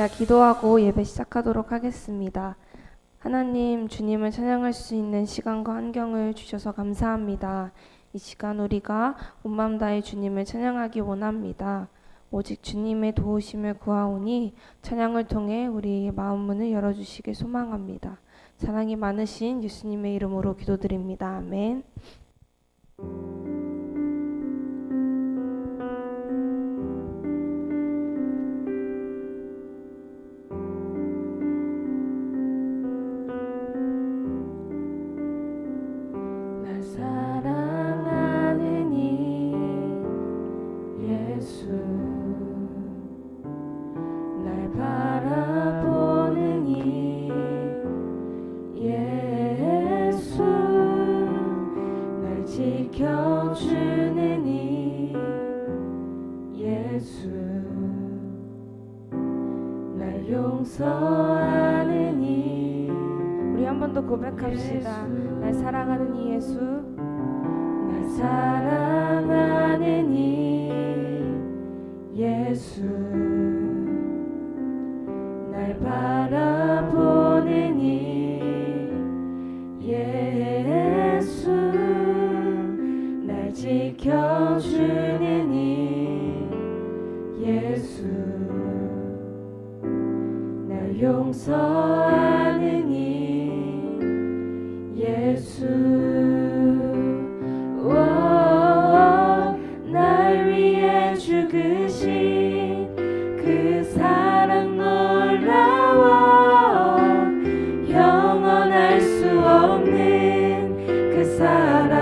자, 기도하고 예배 시작하도록 하겠습니다. 하나님, 주님을 찬양할 수 있는 시간과 환경을 주셔서 감사합니다. 이 시간 우리가 온 마음 다해 주님을 찬양하기 원합니다. 오직 주님의 도우심을 구하오니 찬양을 통해 우리의 마음 문을 열어주시길 소망합니다. 사랑이 많으신 예수님의 이름으로 기도드립니다. 아멘. 날 사랑하는 이 예수, 날 바라보는 이 예수, 날 지켜주는 이 예수, 날 용서하는 이, 우리 한 번 더 고백합시다. 날 사랑하는 이 예수, 날 사랑하는 이 예수, 날 바라보는 이 예수, 날 지켜주는 이 예수, 날 용서하는 이 예수, 날 위해 죽으신 그 사랑 놀라워, 영원할 수 없는 그 사랑,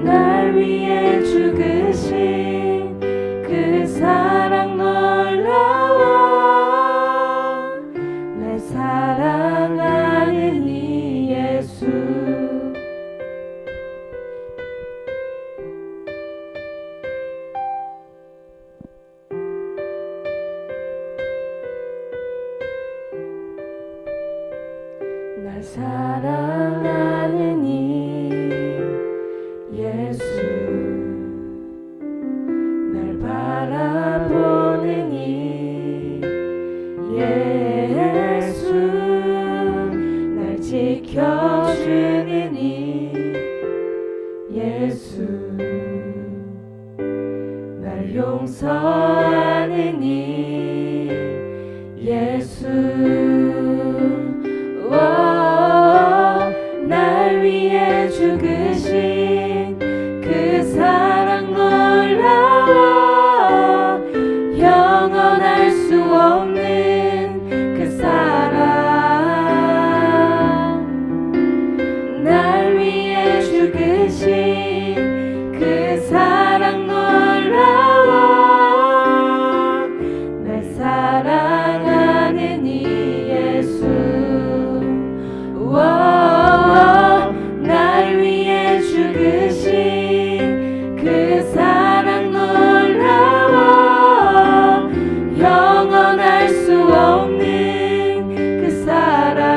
날 위해 죽으신 그 사랑 놀라워, 날 사랑하는 이 예수, 날 사랑하는 이 예수, 날 바라보는 이 예수, 날 지켜주는 이 예수, 날 용서하는 이 예수, 날 위해 죽으신 그 사랑 놀라워, 영원할 수 없는 그 사랑, 날 위해 죽으신 그 사랑 놀라워, 날 사랑하는 이 예수, 날 위해 죽으신 그 사랑 놀라워, 영원할 수 없는 그 사랑,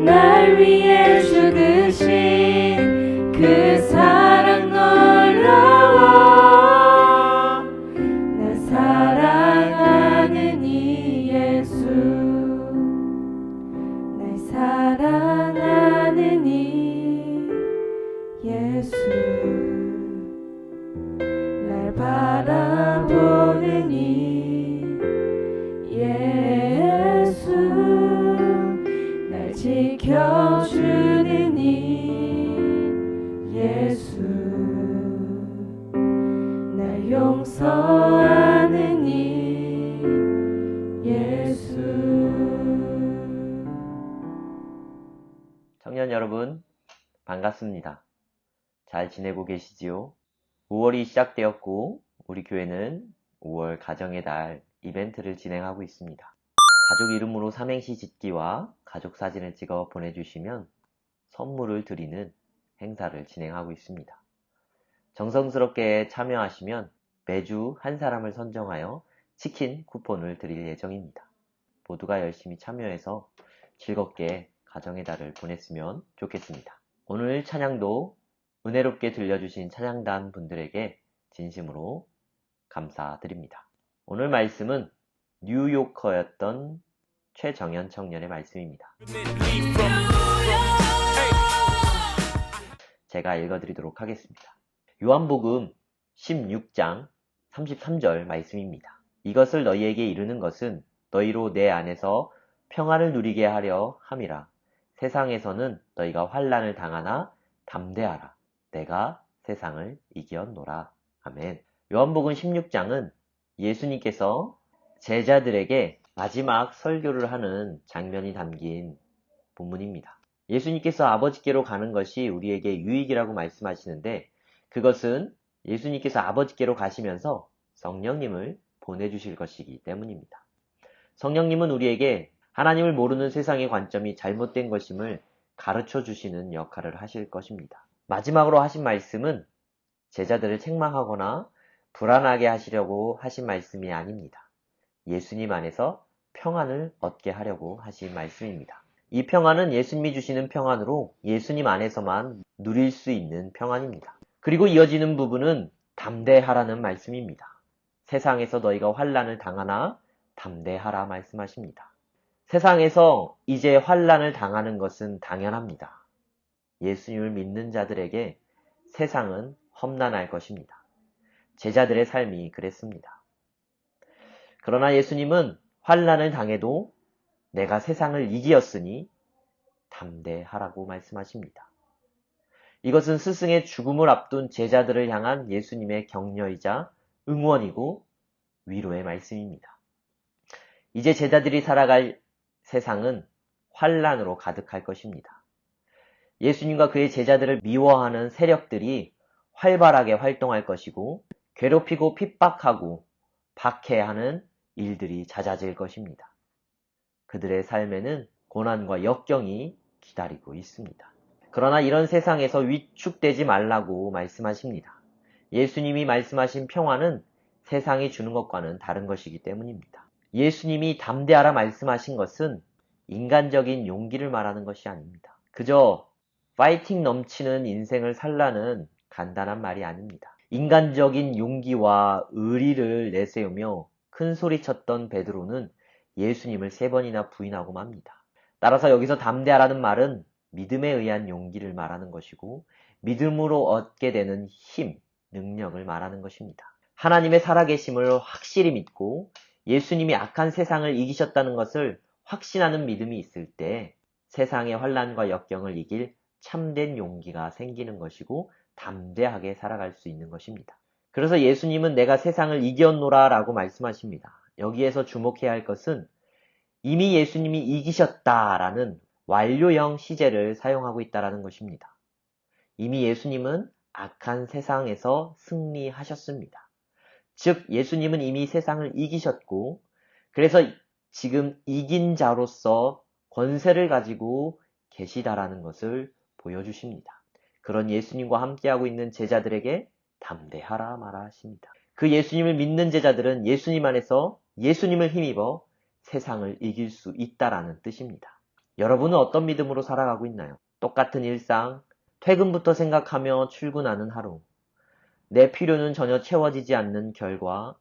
날 위해 죽으신 그 사랑 놀라워, 날 사랑하는 이 예수, 날 사랑하는 이 예수, 날 바라보는 이 예수, 날 지켜주는 이 예수, 날 용서하는 이 예수. 청년 여러분, 반갑습니다. 잘 지내고 계시지요? 5월이 시작되었고 우리 교회는 5월 가정의 달 이벤트를 진행하고 있습니다. 가족 이름으로 삼행시 짓기와 가족 사진을 찍어 보내주시면 선물을 드리는 행사를 진행하고 있습니다. 정성스럽게 참여하시면 매주 한 사람을 선정하여 치킨 쿠폰을 드릴 예정입니다. 모두가 열심히 참여해서 즐겁게 가정의 달을 보냈으면 좋겠습니다. 오늘 찬양도 은혜롭게 들려주신 찬양단 분들에게 진심으로 감사드립니다. 오늘 말씀은 뉴요커였던 최정현 청년의 말씀입니다. 제가 읽어드리도록 하겠습니다. 요한복음 16장 33절 말씀입니다. 이것을 너희에게 이르는 것은 너희로 내 안에서 평안을 누리게 하려 함이라. 세상에서는 너희가 환난을 당하나 담대하라. 내가 세상을 이기었노라. 아멘. 요한복음 16장은 예수님께서 제자들에게 마지막 설교를 하는 장면이 담긴 본문입니다. 예수님께서 아버지께로 가는 것이 우리에게 유익이라고 말씀하시는데 그것은 예수님께서 아버지께로 가시면서 성령님을 보내주실 것이기 때문입니다. 성령님은 우리에게 하나님을 모르는 세상의 관점이 잘못된 것임을 가르쳐 주시는 역할을 하실 것입니다. 마지막으로 하신 말씀은 제자들을 책망하거나 불안하게 하시려고 하신 말씀이 아닙니다. 예수님 안에서 평안을 얻게 하려고 하신 말씀입니다. 이 평안은 예수님이 주시는 평안으로 예수님 안에서만 누릴 수 있는 평안입니다. 그리고 이어지는 부분은 담대하라는 말씀입니다. 세상에서 너희가 환난을 당하나 담대하라 말씀하십니다. 세상에서 이제 환난을 당하는 것은 당연합니다. 예수님을 믿는 자들에게 세상은 험난할 것입니다. 제자들의 삶이 그랬습니다. 그러나 예수님은 환난을 당해도 내가 세상을 이기었으니 담대하라고 말씀하십니다. 이것은 스승의 죽음을 앞둔 제자들을 향한 예수님의 격려이자 응원이고 위로의 말씀입니다. 이제 제자들이 살아갈 세상은 환난으로 가득할 것입니다. 예수님과 그의 제자들을 미워하는 세력들이 활발하게 활동할 것이고 괴롭히고 핍박하고 박해하는 일들이 잦아질 것입니다. 그들의 삶에는 고난과 역경이 기다리고 있습니다. 그러나 이런 세상에서 위축되지 말라고 말씀하십니다. 예수님이 말씀하신 평화는 세상이 주는 것과는 다른 것이기 때문입니다. 예수님이 담대하라 말씀하신 것은 인간적인 용기를 말하는 것이 아닙니다. 그저 파이팅 넘치는 인생을 살라는 간단한 말이 아닙니다. 인간적인 용기와 의리를 내세우며 큰 소리 쳤던 베드로는 예수님을 3번이나 부인하고 맙니다. 따라서 여기서 담대하라는 말은 믿음에 의한 용기를 말하는 것이고 믿음으로 얻게 되는 힘, 능력을 말하는 것입니다. 하나님의 살아계심을 확실히 믿고 예수님이 악한 세상을 이기셨다는 것을 확신하는 믿음이 있을 때 세상의 환난과 역경을 이길 참된 용기가 생기는 것이고 담대하게 살아갈 수 있는 것입니다. 그래서 예수님은 내가 세상을 이겼노라 라고 말씀하십니다. 여기에서 주목해야 할 것은 이미 예수님이 이기셨다라는 완료형 시제를 사용하고 있다는 것입니다. 이미 예수님은 악한 세상에서 승리하셨습니다. 즉 예수님은 이미 세상을 이기셨고 그래서 지금 이긴 자로서 권세를 가지고 계시다라는 것을 보여주십니다. 그런 예수님과 함께하고 있는 제자들에게 담대하라 말하십니다. 그 예수님을 믿는 제자들은 예수님 안에서 예수님을 힘입어 세상을 이길 수 있다라는 뜻입니다. 여러분은 어떤 믿음으로 살아가고 있나요? 똑같은 일상, 퇴근부터 생각하며 출근하는 하루, 내 필요는 전혀 채워지지 않는 결과,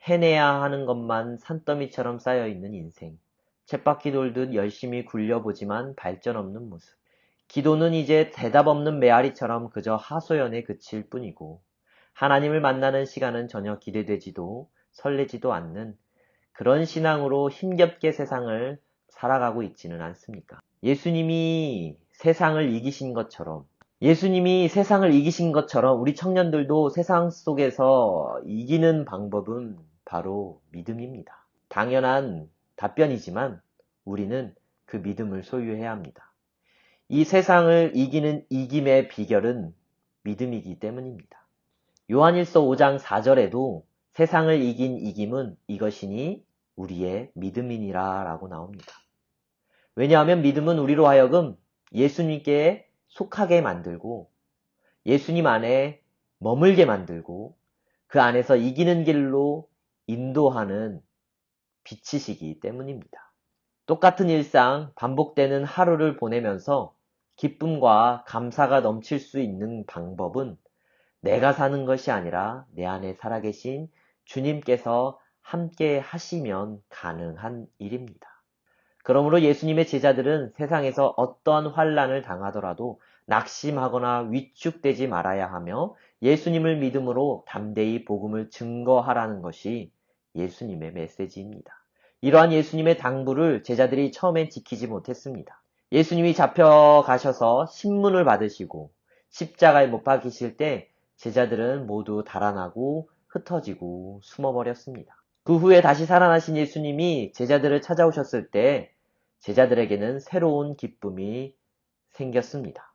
해내야 하는 것만 산더미처럼 쌓여있는 인생, 쳇바퀴 돌듯 열심히 굴려보지만 발전 없는 모습, 기도는 이제 대답 없는 메아리처럼 그저 하소연에 그칠 뿐이고 하나님을 만나는 시간은 전혀 기대되지도 설레지도 않는 그런 신앙으로 힘겹게 세상을 살아가고 있지는 않습니까? 예수님이 세상을 이기신 것처럼 우리 청년들도 세상 속에서 이기는 방법은 바로 믿음입니다. 당연한 답변이지만 우리는 그 믿음을 소유해야 합니다. 이 세상을 이기는 이김의 비결은 믿음이기 때문입니다. 요한일서 5장 4절에도 세상을 이긴 이김은 이것이니 우리의 믿음이니라 라고 나옵니다. 왜냐하면 믿음은 우리로 하여금 예수님께 속하게 만들고 예수님 안에 머물게 만들고 그 안에서 이기는 길로 인도하는 빛이시기 때문입니다. 똑같은 일상, 반복되는 하루를 보내면서 기쁨과 감사가 넘칠 수 있는 방법은 내가 사는 것이 아니라 내 안에 살아계신 주님께서 함께 하시면 가능한 일입니다. 그러므로 예수님의 제자들은 세상에서 어떠한 환난을 당하더라도 낙심하거나 위축되지 말아야 하며 예수님을 믿음으로 담대히 복음을 증거하라는 것이 예수님의 메시지입니다. 이러한 예수님의 당부를 제자들이 처음엔 지키지 못했습니다. 예수님이 잡혀가셔서 신문을 받으시고 십자가에 못 박히실 때 제자들은 모두 달아나고 흩어지고 숨어버렸습니다. 그 후에 다시 살아나신 예수님이 제자들을 찾아오셨을 때 제자들에게는 새로운 기쁨이 생겼습니다.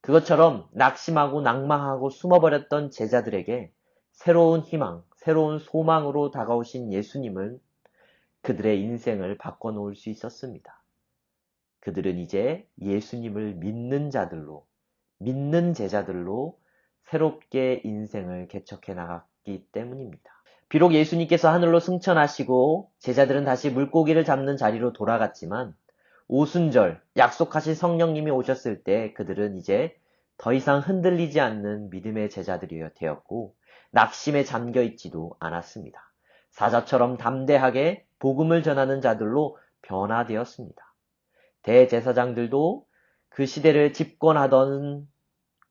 그것처럼 낙심하고 낭망하고 숨어버렸던 제자들에게 새로운 희망, 새로운 소망으로 다가오신 예수님은 그들의 인생을 바꿔놓을 수 있었습니다. 그들은 이제 예수님을 믿는 자들로, 믿는 제자들로 새롭게 인생을 개척해 나갔기 때문입니다. 비록 예수님께서 하늘로 승천하시고 제자들은 다시 물고기를 잡는 자리로 돌아갔지만 오순절 약속하신 성령님이 오셨을 때 그들은 이제 더 이상 흔들리지 않는 믿음의 제자들이 되었고 낙심에 잠겨 있지도 않았습니다. 사자처럼 담대하게 복음을 전하는 자들로 변화되었습니다. 대제사장들도 그 시대를 집권하던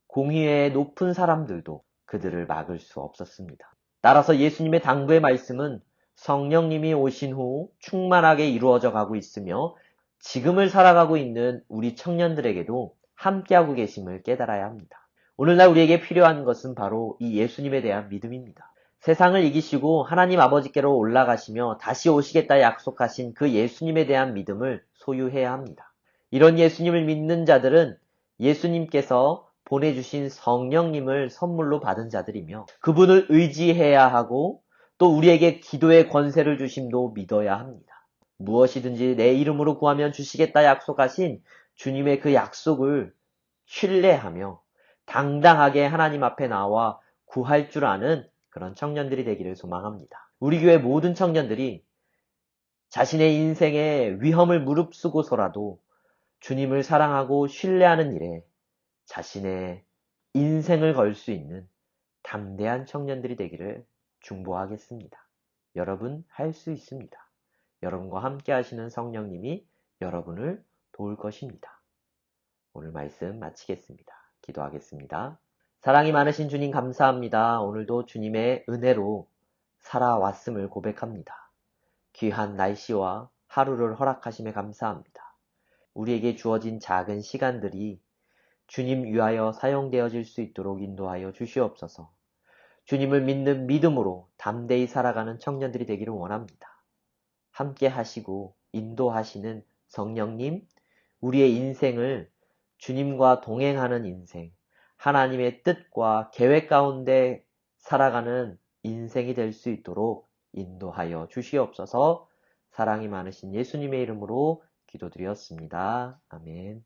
공의의 높은 사람들도 그들을 막을 수 없었습니다. 따라서 예수님의 당부의 말씀은 성령님이 오신 후 충만하게 이루어져 가고 있으며 지금을 살아가고 있는 우리 청년들에게도 함께하고 계심을 깨달아야 합니다. 오늘날 우리에게 필요한 것은 바로 이 예수님에 대한 믿음입니다. 세상을 이기시고 하나님 아버지께로 올라가시며 다시 오시겠다 약속하신 그 예수님에 대한 믿음을 소유해야 합니다. 이런 예수님을 믿는 자들은 예수님께서 보내주신 성령님을 선물로 받은 자들이며 그분을 의지해야 하고 또 우리에게 기도의 권세를 주심도 믿어야 합니다. 무엇이든지 내 이름으로 구하면 주시겠다 약속하신 주님의 그 약속을 신뢰하며 당당하게 하나님 앞에 나와 구할 줄 아는 그런 청년들이 되기를 소망합니다. 우리 교회 모든 청년들이 자신의 인생에 위험을 무릅쓰고서라도 주님을 사랑하고 신뢰하는 일에 자신의 인생을 걸 수 있는 담대한 청년들이 되기를 중보하겠습니다. 여러분 할 수 있습니다. 여러분과 함께 하시는 성령님이 여러분을 도울 것입니다. 오늘 말씀 마치겠습니다. 기도하겠습니다. 사랑이 많으신 주님 감사합니다. 오늘도 주님의 은혜로 살아왔음을 고백합니다. 귀한 날씨와 하루를 허락하심에 감사합니다. 우리에게 주어진 작은 시간들이 주님 위하여 사용되어질 수 있도록 인도하여 주시옵소서. 주님을 믿는 믿음으로 담대히 살아가는 청년들이 되기를 원합니다. 함께 하시고 인도하시는 성령님, 우리의 인생을 주님과 동행하는 인생, 하나님의 뜻과 계획 가운데 살아가는 인생이 될 수 있도록 인도하여 주시옵소서. 사랑이 많으신 예수님의 이름으로 기도드렸습니다. 아멘.